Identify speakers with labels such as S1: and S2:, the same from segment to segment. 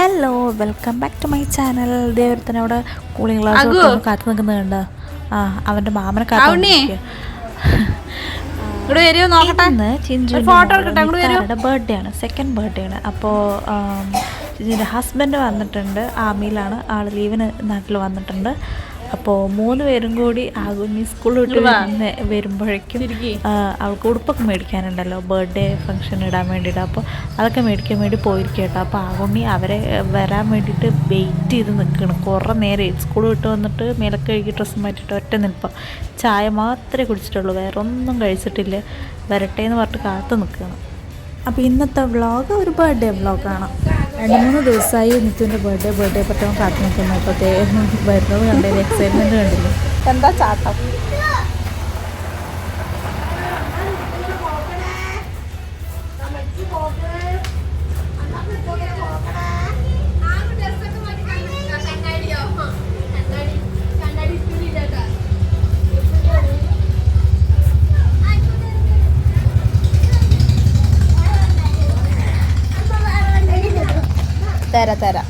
S1: Hello, welcome back to my channel. ദേവരത്തിന് അവിടെ cooling glass കാത്തു നിൽക്കുന്നുണ്ട്. അവൻ്റെ മാമനെ കാത്തുണ്ട്. ചിഞ്ചുവിൻ്റെ ബർത്ത്ഡേ ആണ്, സെക്കൻഡ് ബർത്ത്ഡേ ആണ്. അപ്പോൾ ചിഞ്ചുവിൻ്റെ ഹസ്ബൻഡ് വന്നിട്ടുണ്ട്, ആർമിയിലാണ് ആൾ, ലീവിന് നാട്ടിൽ വന്നിട്ടുണ്ട്. അപ്പോൾ 3 പേരും കൂടി ആകുന്നി സ്കൂൾ വിട്ട് വരുമ്പോഴേക്കും അവൾക്ക് ഉടുപ്പൊക്കെ മേടിക്കാനുണ്ടല്ലോ, ബർത്ത്ഡേ ഫംഗ്ഷൻ ഇടാൻ വേണ്ടിയിട്ട്. അപ്പോൾ അതൊക്കെ മേടിക്കാൻ വേണ്ടി പോയിരിക്കും കേട്ടോ. അപ്പോൾ ആകുന്നി അവരെ വരാൻ വേണ്ടിയിട്ട് വെയിറ്റ് ചെയ്ത് നിൽക്കണം. കുറേ നേരം സ്കൂൾ വിട്ട് വന്നിട്ട് മേലൊക്കെ കഴുകി ഡ്രസ്സ് മാറ്റിയിട്ട് ഒറ്റ നിൽപ്പം. ചായ മാത്രമേ കുടിച്ചിട്ടുള്ളൂ, വേറെ ഒന്നും കഴിച്ചിട്ടില്ല. വരട്ടെ എന്ന് പറഞ്ഞിട്ട് കാത്തു നിൽക്കണം. അപ്പോൾ ഇന്നത്തെ വ്ളോഗ് ഒരു ബർത്ത്ഡേ വ്ളോഗാണ്. 2-3 ദിവസമായി നിത്തുവിൻ്റെ ബർത്ത്ഡേ പറ്റവും കാത്തു നിൽക്കുന്നു. അപ്പോൾ വരുന്നത് കണ്ടില്ല, എക്സൈറ്റ്മെൻറ്റ് കണ്ടില്ല. എന്താ ചാട്ടം. തരാം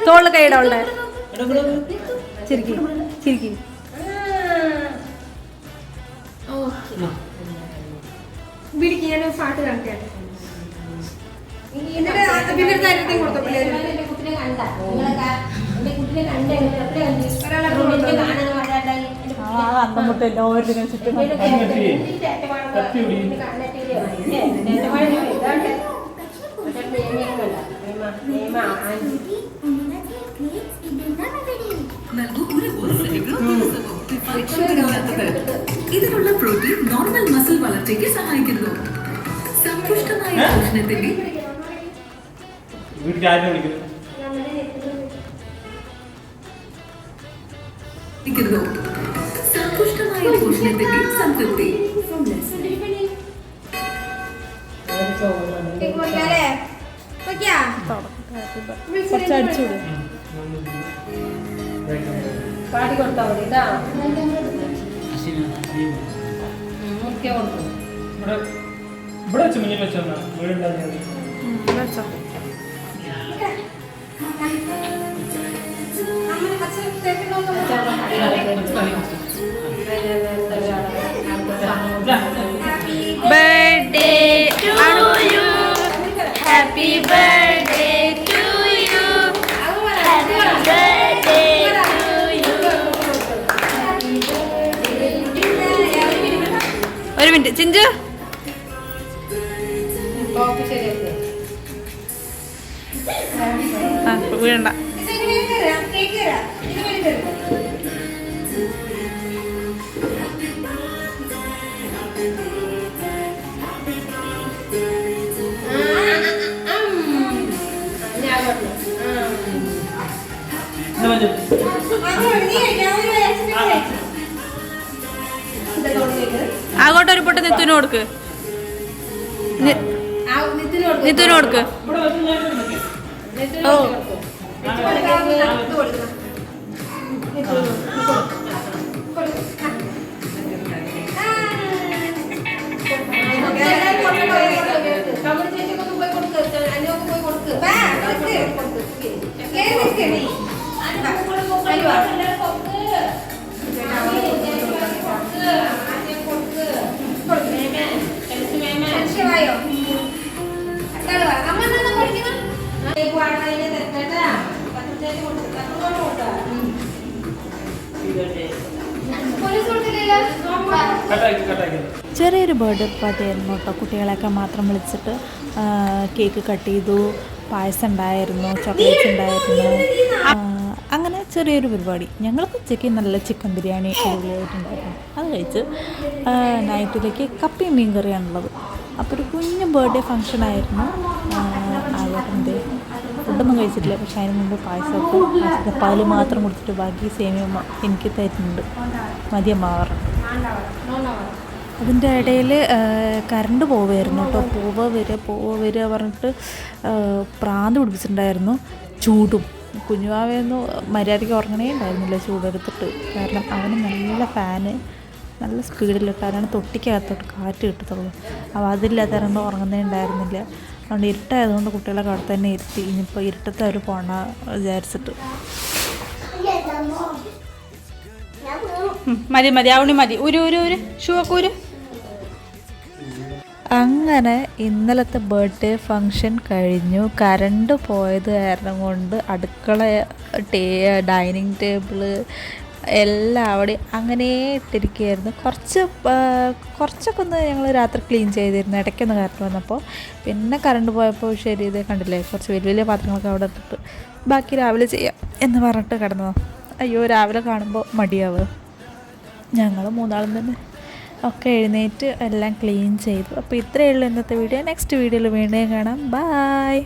S1: തോളിൽ കൈയിടോളെ ചിരിക്കി
S2: ഞാൻ പാട്ട് കാണിക്കാം.
S3: ഇതിനുള്ള പ്രോട്ടീൻ നോർമൽ മസിൽ വളർച്ചയ്ക്ക് സഹായിക്കുന്നു. സമ്പുഷ്ടമായ പോഷണത്തിന്റെ സംതൃപ്തി.
S2: പാടി കൊടുത്താൽ മതി ഇതാ.
S4: ഇവിടെ വെച്ച് മുന്നിൽ വെച്ചോ വീടുണ്ടാക്കി
S1: birthday to you, happy birthday to you, happy birthday to you. ഒരു മിനിറ്റ് ചിഞ്ചു, വീഴണ്ട. അങ്ങോട്ടൊരു പൊട്ട് നിത്തുവിന് കൊടുക്ക്, നിത്തുവിന് കൊടുക്ക്. ഓ
S2: ഇത് കൊടുക്കണം. കമൽ ചേച്ചിക്കൊന്ന് പോയി കൊടുക്ക്, അനിയൊക്കെ പോയി കൊടുക്ക്.
S1: ചെറിയൊരു ബർത്ത്ഡേ പാർട്ടി ആയിരുന്നു കേട്ടോ. കുട്ടികളെയൊക്കെ മാത്രം വിളിച്ചിട്ട് കേക്ക് കട്ട് ചെയ്തു, പായസം ഉണ്ടായിരുന്നു, ചോക്ലേറ്റ്സ് ഉണ്ടായിരുന്നു, അങ്ങനെ ചെറിയൊരു പരിപാടി. ഞങ്ങൾക്ക് ഉച്ചയ്ക്ക് നല്ല ചിക്കൻ ബിരിയാണി അടിപൊളിയായിട്ടുണ്ടായിരുന്നു. അത് കഴിച്ച് നൈറ്റിലേക്ക് കപ്പയും മീൻ കറിയാണുള്ളത്. അപ്പോൾ ഒരു കുഞ്ഞു ബർത്ത്ഡേ ഫംഗ്ഷൻ ആയിരുന്നു. ആകെ ഫുഡൊന്നും കഴിച്ചിട്ടില്ല, പക്ഷേ അതിന് മുമ്പ് പായസമൊക്കെ പാല് മാത്രം കൊടുത്തിട്ട് ബാക്കി സേമിയ എനിക്ക് തരുന്നുണ്ട്, മതിയമ്മാവാറുണ്ട്. അതിൻ്റെ ഇടയിൽ കറണ്ട് പോവുമായിരുന്നു കേട്ടോ. പോവുക വരിക പറഞ്ഞിട്ട് പ്രാന്ത് പിടിപ്പിച്ചിട്ടുണ്ടായിരുന്നു. ചൂടും കുഞ്ഞുവാവയൊന്നും മര്യാദയ്ക്ക് ഉറങ്ങണേ ഉണ്ടായിരുന്നില്ല ചൂടെടുത്തിട്ട്. കാരണം അവന് നല്ല ഫാന് നല്ല സ്പീഡിലിട്ടാലാണ് തൊട്ടിക്കകത്തോട്ട് കാറ്റ് കിട്ടത്തുള്ളൂ. അപ്പോൾ അതില്ലാത്ത കാരണം ഉറങ്ങുന്നേ ഉണ്ടായിരുന്നില്ല. അതുകൊണ്ട് ഇരുട്ടായതുകൊണ്ട് കുട്ടികളൊക്കെ അവിടെ തന്നെ ഇരുത്തി. ഇനിയിപ്പോൾ ഇരുട്ടത്തെ അവർ പോണ വിചാരിച്ചിട്ട്
S5: മതി അവിടെ മതി. ഒരു ഷൂ ഒക്കെ ഒരു.
S1: അങ്ങനെ ഇന്നലത്തെ ബർത്ത്ഡേ ഫങ്ഷൻ കഴിഞ്ഞു. കറണ്ട് പോയത് കാരണം കൊണ്ട് അടുക്കള, ഡൈനിങ് ടേബിള് എല്ലാം അവിടെ അങ്ങനെ ഇട്ടിരിക്കുകയായിരുന്നു. കുറച്ചൊക്കെ ഒന്ന് ഞങ്ങൾ രാത്രി ക്ലീൻ ചെയ്തിരുന്നു, ഇടയ്ക്കൊന്ന് കറണ്ട് വന്നപ്പോൾ. പിന്നെ കറണ്ട് പോയപ്പോൾ ശരി ഇതേ കണ്ടില്ലേ, കുറച്ച് വലിയ വലിയ പാത്രങ്ങളൊക്കെ അവിടെ ഇട്ടിട്ട് ബാക്കി രാവിലെ ചെയ്യാം എന്ന് പറഞ്ഞിട്ട് കിടന്നതാണ്. അയ്യോ, രാവിലെ കാണുമ്പോൾ മടിയാവുക. ഞങ്ങൾ മൂന്നാളും തന്നെ ഒക്കെ എഴുന്നേറ്റ് എല്ലാം ക്ലീൻ ചെയ്തു. അപ്പോൾ ഇത്രയേ ഉള്ളൂ ഇന്നത്തെ വീഡിയോ. നെക്സ്റ്റ് വീഡിയോയിൽ വീണ്ടും കാണാം. ബായ്.